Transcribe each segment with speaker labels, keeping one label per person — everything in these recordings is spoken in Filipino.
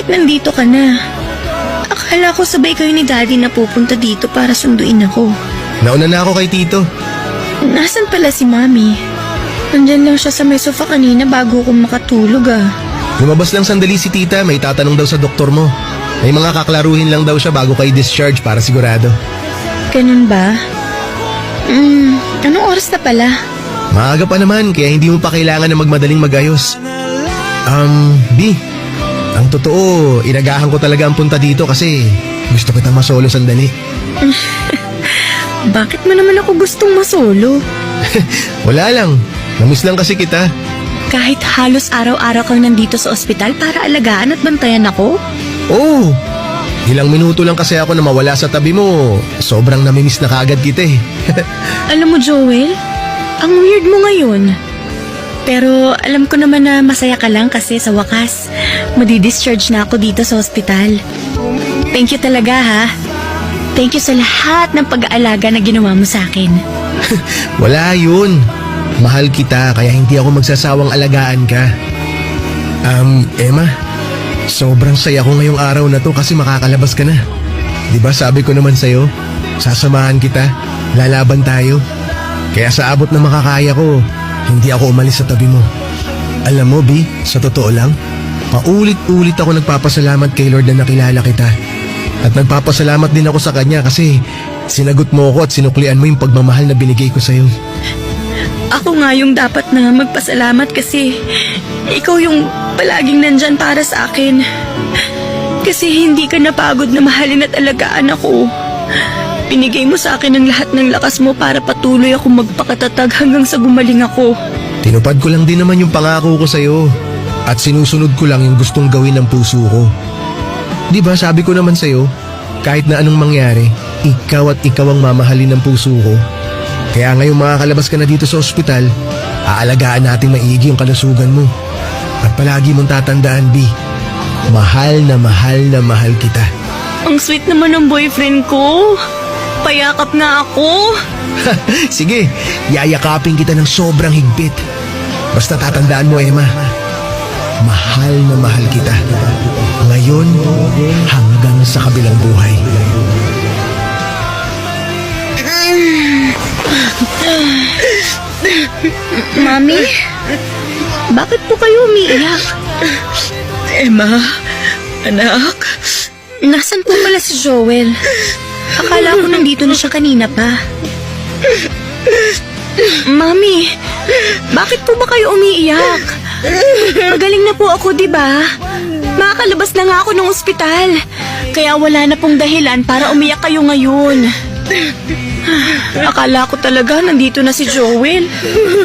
Speaker 1: bakit nandito ka na? Akala ko sabay kayo ni Daddy na pupunta dito para sunduin ako.
Speaker 2: Nauna na ako kay Tito.
Speaker 1: Nasaan pala si Mami? Nandyan lang siya sa may sofa kanina bago ako makatulog
Speaker 2: Lumabas lang sandali si Tita, may tatanong daw sa doktor mo. May mga kaklaruhin lang daw siya bago kayo discharge para sigurado.
Speaker 1: Ganun ba? Anong oras na pala?
Speaker 2: Maaga pa naman, kaya hindi mo pa kailangan na magmadaling magayos. B, ang totoo, inagahan ko talaga ang punta dito kasi gusto kitang masolo sandali.
Speaker 1: Bakit mo naman ako gustong masolo?
Speaker 2: Wala lang, namiss lang kasi kita.
Speaker 1: Kahit halos araw-araw kang nandito sa ospital para alagaan at bantayan ako?
Speaker 2: Oo, ilang minuto lang kasi ako na mawala sa tabi mo. Sobrang namimiss na kaagad kita eh.
Speaker 1: Alam mo, Joel, ang weird mo ngayon. Pero alam ko naman na masaya ka lang kasi sa wakas, madi-discharge na ako dito sa ospital. Thank you talaga ha. Thank you sa lahat ng pag-aalaga na ginawa mo sa akin.
Speaker 2: Wala yun. Mahal kita kaya hindi ako magsasawang alagaan ka. Emma, sobrang saya ko ngayong araw na to kasi makakalabas ka na. Diba sabi ko naman sa'yo, sasamahan kita, lalaban tayo. Kaya sa abot na makakaya ko, hindi ako umalis sa tabi mo. Alam mo, B, sa totoo lang, paulit-ulit ako nagpapasalamat kay Lord na nakilala kita. At nagpapasalamat din ako sa Kanya kasi sinagot mo ako at sinuklian mo yung pagmamahal na binigay ko sa'yo.
Speaker 1: Ako nga yung dapat na magpasalamat kasi ikaw yung palaging nandyan para sa akin. Kasi hindi ka napagod na mahalin at alagaan ako. Binigay mo sa akin ang lahat ng lakas mo para patuloy ako magpakatatag hanggang sa gumaling ako.
Speaker 2: Tinupad ko lang din naman yung pangako ko sa'yo at sinusunod ko lang yung gustong gawin ng puso ko. Diba sabi ko naman sa'yo, kahit na anong mangyari, ikaw at ikaw ang mamahalin ng puso ko. Kaya ngayong makakalabas ka na dito sa ospital, aalagaan natin maigi yung kalusugan mo. At palagi mong tatandaan, B, mahal na mahal na mahal kita.
Speaker 1: Ang sweet naman ng boyfriend ko. Payakap na ako.
Speaker 2: Sige, yayakapin kita ng sobrang higpit. Basta tatandaan mo, Emma, mahal na mahal kita. Ngayon hanggang sa kabilang buhay.
Speaker 1: Mami, bakit po kayo umiiyak?
Speaker 3: Emma, anak.
Speaker 1: Nasaan po pala si Joel? Akala ko nandito na siya kanina pa. Mami, bakit po ba kayo umiiyak? Magaling na po ako, di ba? Makakalabas na nga ako ng ospital. Kaya wala na pong dahilan para umiyak kayo ngayon. Akala ko talaga nandito na si Joel.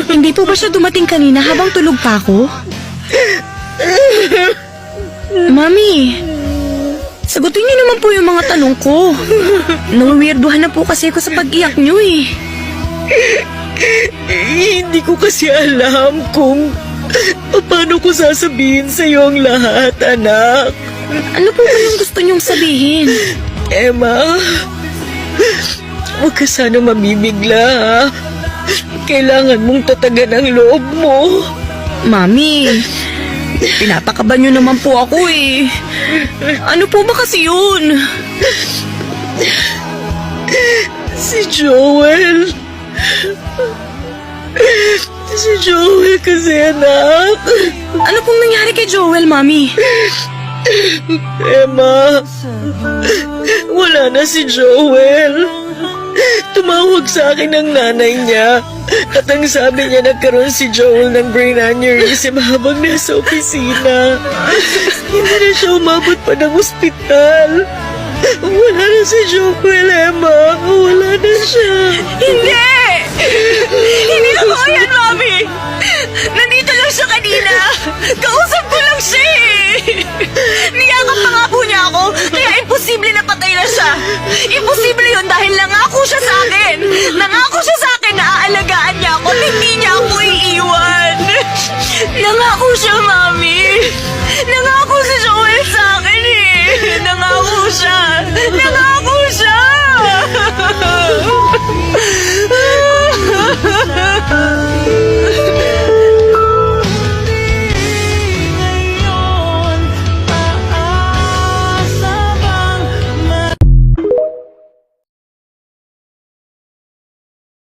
Speaker 1: Hindi po ba siya dumating kanina habang tulog pa ako? Mami, sagutin niyo naman po yung mga tanong ko. Nawiwirduhan na po kasi ako sa pag-iyak niyo eh.
Speaker 3: Hindi ko kasi alam kung paano ko sasabihin sa iyo ang lahat, anak.
Speaker 1: Ano po ba yung gusto niyong sabihin?
Speaker 3: Emma, huwag ka sana mamimigla, ha? Kailangan mong tatagan ang loob mo.
Speaker 1: Mami, pinapakaban niyo naman po ako eh. Ano po ba kasi yun?
Speaker 3: Si Joel. Si Joel kasi, anak.
Speaker 1: Ano pong nangyari kay Joel, Mami?
Speaker 3: Emma, wala na si Joel. Tumawag sa akin ng nanay niya at ang sabi niya nagkaroon si Joel ng brain aneurysm habang nasa opisina. Hindi na siya umabot pa ng ospital. Wala na si Joel, Emma. Wala na siya.
Speaker 1: Hindi! Hindi totoo yan, Mami! Nandito lang siya kanina! Kausap ko lang siya eh! Niyakap pa nga po niya ako, kaya imposible na patay na siya! Imposible yun dahil nangako siya sa akin! Nangako siya sa akin na aalagaan niya ako at hindi niya ako iiwan! Nangako siya, Mami! Nangako si Joel sa akin eh! Nangako siya! Nangako siya!